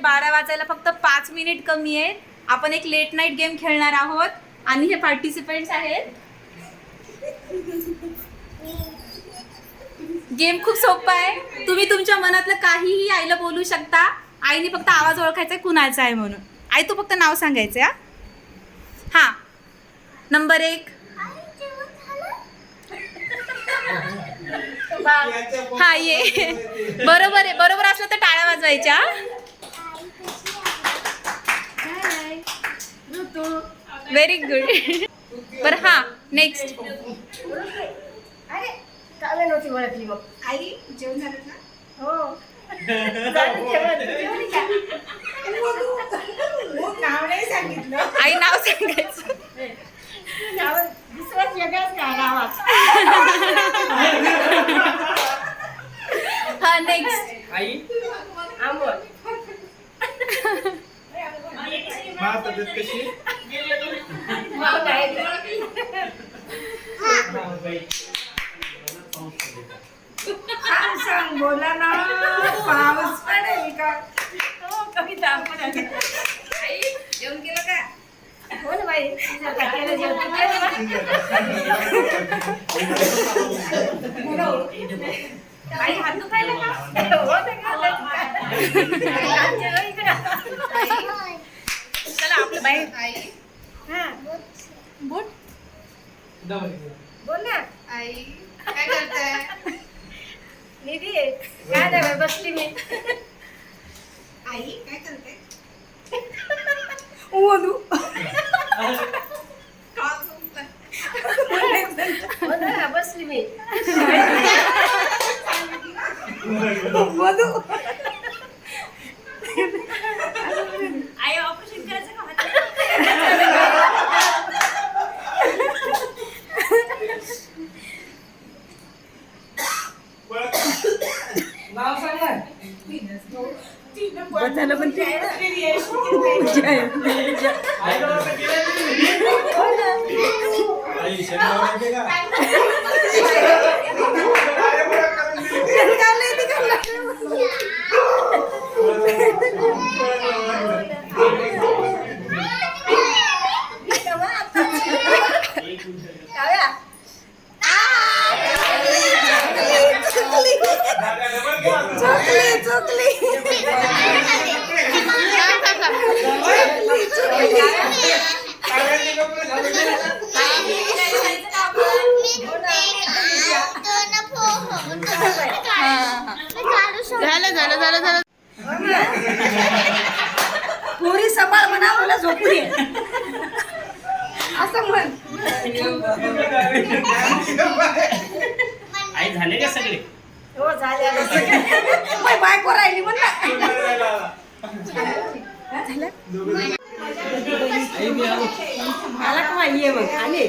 12 वाजायला फक्त 5 मिनिट कमी आहेत. आपण एक लेट नाईट गेम खेळणार आहोत आणि हे पार्टिसिपेंट्स आहेत. गेम खूप सोपा आहे. तुम्ही तुमच्या मनातलं काहीही आईला बोलू शकता. आईने फक्त आवाज ओळखायचा कुणाचा आहे म्हणून. आई तू फक्त नाव सांगायचं हा. हा नंबर 1. हा ये बरोबर आहे. बरोबर असलं तर टाळ्या वाजवायच्या. Very good. बरं हा नेक्स्ट. काय नव्हती ओळखली मग. आई जेवण झालं ना? हो नाव नाही सांगितलं. आई नाव सांगायचं. दुसराच वेगळाच काय आवाज. हा नेक्स्ट. आई आंबोल. तब्येत कशी? सांग बोला ना. पाऊस पडेल का? हो कविता. आई जेवण केलं का? हो ना बाई. केलं जेवण केलं. आई हात दुखायला का? हो चला आपलं बाई. आई हा बोट. बोल ना. आई काय करताय? निधी काय नाही बसली मी. आई काय करताय? बोलू का झोपताय? हो ना बसली मी. बोलू आई ऑपरेशन करायचं का? नाव सांगा. बचायला पण ते आई शनिवार माहिती का? झालं. पोरी सांभाळ म्हणा मला झोपू दे असं म्हण. आई झाले का सगळे? हो झाले आता. बायको राहिली म्हण ना. आई मी आलो. मला का ये मग आले.